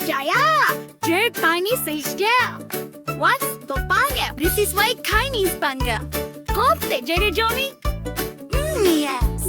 Jaya, Jared Tiny says yeah. What's the banga? This is why Tiny's banga. Kofte, Jared Johnny? Yes.